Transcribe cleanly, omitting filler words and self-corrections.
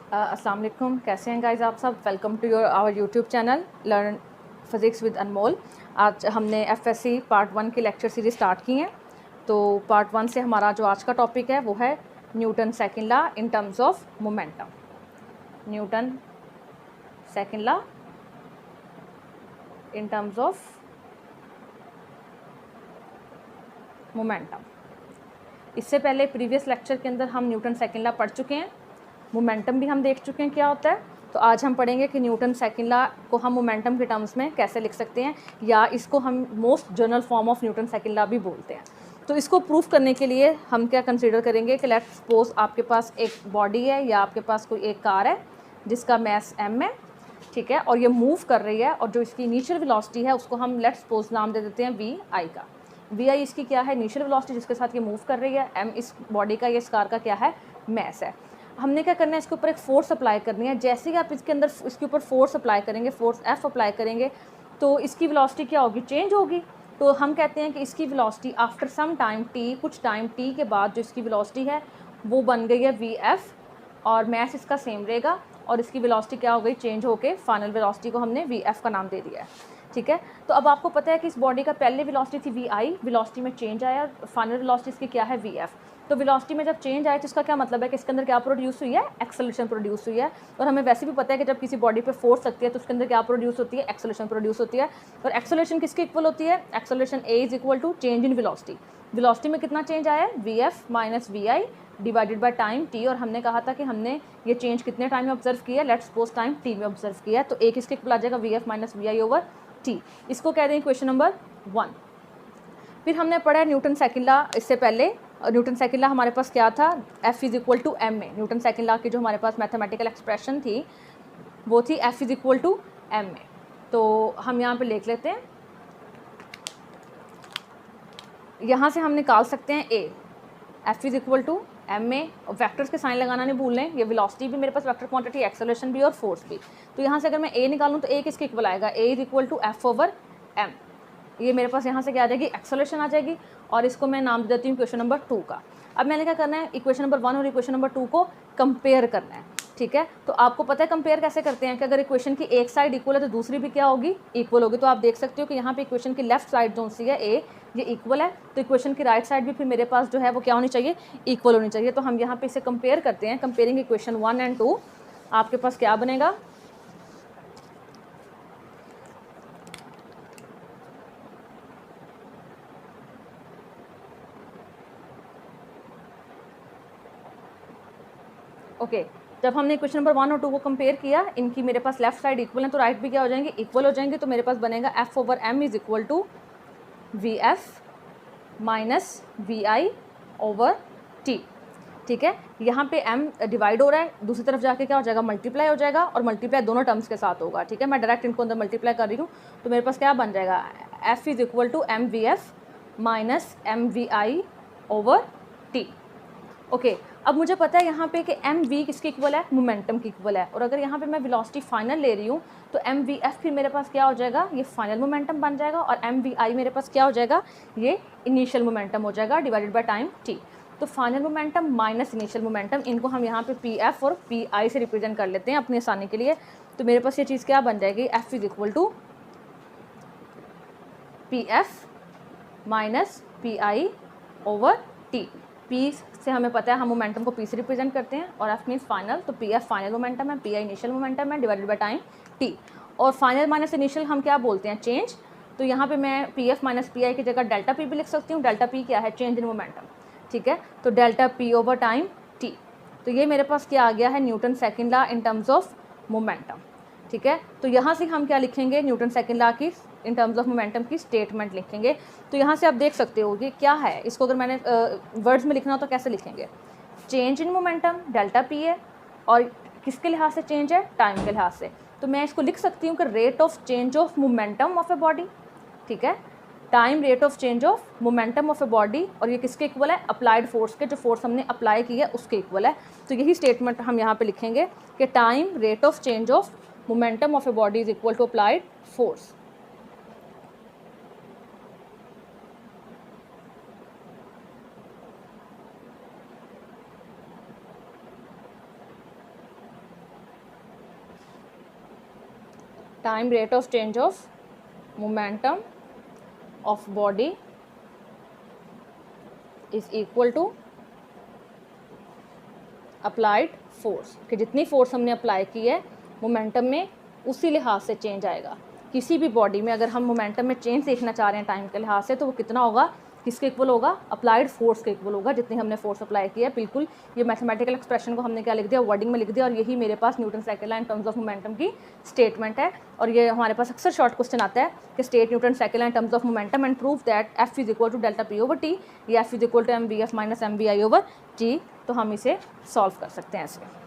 अस्सलाम वालेकुम, कैसे हैं गाइस आप सब। Welcome to our YouTube channel learn physics with Anmol. आज हमने एफएससी पार्ट 1 की लेक्चर सीरीज स्टार्ट की है। तो पार्ट 1 से हमारा जो आज का टॉपिक है वो है Newton second law in terms of momentum. Newton second law in terms of momentum. इससे पहले प्रीवियस लेक्चर के अंदर हम न्यूटन सेकंड लॉ पढ़ चुके हैं, मोमेंटम भी हम देख चुके हैं क्या होता है। तो आज हम पढ़ेंगे कि न्यूटन सेकंड लॉ को हम मोमेंटम के टर्म्स में कैसे लिख सकते हैं, या इसको हम most general form of Newton second law भी बोलते हैं। तो इसको प्रूफ करने के लिए हम क्या कंसीडर करेंगे कि लेट्स सपोज आपके पास एक बॉडी है या आपके पास कोई एक कार है जिसका मैस m है, ठीक है, और ये मूव कर रही है, और जो इसकी इनिशियल वेलोसिटी है उसको हम लेट्स सपोज नाम दे देते हैं vi का। vi इसकी क्या है, इनिशियल वेलोसिटी जिसके साथ ये मूव कर रही है। m इस बॉडी का, ये इस कार का क्या है, मैस है। हमने क्या करना है, इसके ऊपर एक फोर्स अप्लाई करनी है। जैसे ही आप इसके अंदर इसके ऊपर फोर्स अप्लाई करेंगे, फोर्स F अप्लाई करेंगे, तो इसकी वेलोसिटी क्या होगी, चेंज होगी। तो हम कहते हैं कि इसकी velocity after some time t, कुछ टाइम t के बाद जो इसकी वेलोसिटी है वो बन गई है vf, और मैस इसका सेम रहेगा, और इसकी वेलोसिटी क्या हो गई, चेंज होके फाइनल वेलोसिटी को हमने vf का नाम दे दिया है, ठीक है। तो अब आपको पता है कि इस बॉडी का पहले वेलोसिटी थी vi, वेलोसिटी में चेंज आया, फाइनल वेलोसिटी इसकी क्या है, vf। तो वेलोसिटी में जब चेंज आए तो इसका क्या मतलब है कि इसके अंदर क्या प्रोड्यूस हुई है, एक्सेलरेशन प्रोड्यूस हुई है। और हमें वैसे भी पता है कि जब किसी बॉडी पे फोर्स लगती है तो उसके अंदर क्या प्रोड्यूस होती है, एक्सेलरेशन प्रोड्यूस होती है। और एक्सेलरेशन किसके इक्वल होती है, acceleration a is equal to change in velocity. Velocity में कितना चेंज आया है, vf minus vi divided by time t। और हमने कहा था कि हमने ये चेंज कितने टाइम में ऑब्जर्व किया है, लेट्स सपोज टाइम t में ऑब्जर्व किया है। तो एक इसके इक्वल आ जाएगा vf minus vi over t। इसको कह दें क्वेश्चन नंबर 1। फिर हमने पढ़ा है न्यूटन सेकंड लॉ। इससे पहले न्यूटन सेकंड लॉ हमारे पास क्या था, F is equal to m में। न्यूटन सेकंड लॉ की जो हमारे पास मैथमेटिकल एक्सप्रेशन थी वो थी F is equal to m में। तो हम यहाँ पे लिख लेते हैं, यहाँ से हम निकाल सकते हैं a, F is equal to m में। वेक्टर्स के साइन लगाना नहीं भूल लें, ये वेलोसिटी भी मेरे पास वेक्टर क्वांटिटी, एक्सेलरेशन भी और फोर्स भी। तो यहाँ से अगर मैं a निकालूँ तो a किसके इक्वल आएगा, a is equal to f over m। ये मेरे पास यहाँ से क्या आ जाएगी, एक्सेलरेशन आ जाएगी, और इसको मैं नाम देती हूँ क्वेश्चन नंबर 2 का। अब मैंने क्या करना है, इक्वेशन नंबर 1 और इक्वेशन नंबर 2 को कंपेयर करना है, ठीक है। तो आपको पता है कंपेयर कैसे करते हैं कि अगर इक्वेशन की एक साइड इक्वल है तो दूसरी भी क्या होगी, इक्वल होगी। तो आप देख सकते हो कि यहाँ पे इक्वेशन की लेफ्ट साइड जो सी है a, ये इक्वल है, तो इक्वेशन की राइट साइड भी फिर मेरे पास जो है वो क्या होनी चाहिए, इक्वल होनी चाहिए। तो हम यहाँ पे इसे कंपेयर करते हैं, कंपेयरिंग इक्वेशन 1 एंड 2। आपके पास क्या बनेगा, ओके जब हमने क्वेश्चन नंबर 1 और 2 को कंपेयर किया, इनकी मेरे पास लेफ्ट साइड इक्वल है तो राइट भी क्या हो जाएंगे, इक्वल हो जाएंगे। तो मेरे पास बनेगा F over m is equal to vf minus vi over t, ठीक है। यहाँ पे m डिवाइड हो रहा है, दूसरी तरफ जाके क्या हो जाएगा, मल्टीप्लाई हो जाएगा, और मल्टीप्लाई दोनों टर्म्स के साथ होगा, ठीक है। मैं डायरेक्ट इनको अंदर मल्टीप्लाई कर रही हूँ, तो मेरे पास क्या बन जाएगा, F is equal to M V F minus M V I over T. Okay अब मुझे पता है यहाँ पे कि एम वी किसके इक्वल है, मोमेंटम की इक्वल है। और अगर यहाँ पे मैं वेलोसिटी फाइनल ले रही हूँ तो एम वी एफ फिर मेरे पास क्या हो जाएगा, ये फाइनल मोमेंटम बन जाएगा, और एम वी आई मेरे पास क्या हो जाएगा, ये इनिशियल मोमेंटम हो जाएगा डिवाइडेड बाय टाइम टी। तो final momentum minus initial momentum, इनको हम यहाँ पे पी एफ और पी आई से रिप्रेजेंट कर लेते हैं अपनी आसानी के लिए। तो मेरे पास ये चीज़ क्या बन जाएगी, F is equal to P F minus P I over T. P से हमें पता है हम मोमेंटम को पी से रिप्रेजेंट करते हैं, और एफ मीन्स फाइनल, तो पी एफ फाइनल मोमेंटम है, पी आई इनिशियल मोमेंटम है डिवाइडेड बाय टाइम टी। और फाइनल माइनस इनिशियल हम क्या बोलते हैं, चेंज। तो यहाँ पे मैं पी एफ माइनस पी आई की जगह डेल्टा पी भी लिख सकती हूँ। डेल्टा पी क्या है, चेंज इन मोमेंटम, ठीक है। तो delta P over time T. तो ये मेरे पास क्या आ गया है, Newton second law in terms of momentum, ठीक है। तो यहाँ से हम क्या लिखेंगे, न्यूटन सेकेंड लॉ की इन टर्म्स ऑफ मोमेंटम की स्टेटमेंट लिखेंगे। तो यहाँ से आप देख सकते हो कि क्या है, इसको अगर मैंने वर्ड्स में लिखना हो तो कैसे लिखेंगे, change in momentum delta P है, और किसके लिहाज से चेंज है, टाइम के लिहाज से। तो मैं इसको लिख सकती हूँ कि rate of change of momentum of a body, ठीक है, time rate of change of momentum of a body, और ये किसके इक्वल है, अप्लाइड फोर्स के, जो फोर्स हमने अप्लाई की है उसके इक्वल है। तो यही स्टेटमेंट हम यहाँ पे लिखेंगे कि time rate of change of momentum of a body is equal to applied force. Time rate of change of momentum of body is equal to applied force, कि जितनी फोर्स हमने अप्लाई की है मोमेंटम में उसी लिहाज से चेंज आएगा। किसी भी बॉडी में अगर हम मोमेंटम में चेंज देखना चाह रहे हैं टाइम के लिहाज से, तो वो कितना होगा, किसके इक्वल होगा, अप्लाइड फोर्स के इक्वल होगा, जितनी हमने फोर्स अप्लाई की है। बिल्कुल ये मैथमेटिकल एक्सप्रेशन को हमने क्या लिख दिया, वर्डिंग में लिख दिया, और यही मेरे पास Newton second law in terms of momentum की स्टेटमेंट है। और ये हमारे पास अक्सर शॉर्ट क्वेश्चन आता है कि state Newton second law in terms of momentum and prove that F is equal to delta P over T, या F is equal to M V F minus M V I over T. तो हम इसे solve कर सकते हैं ऐसे।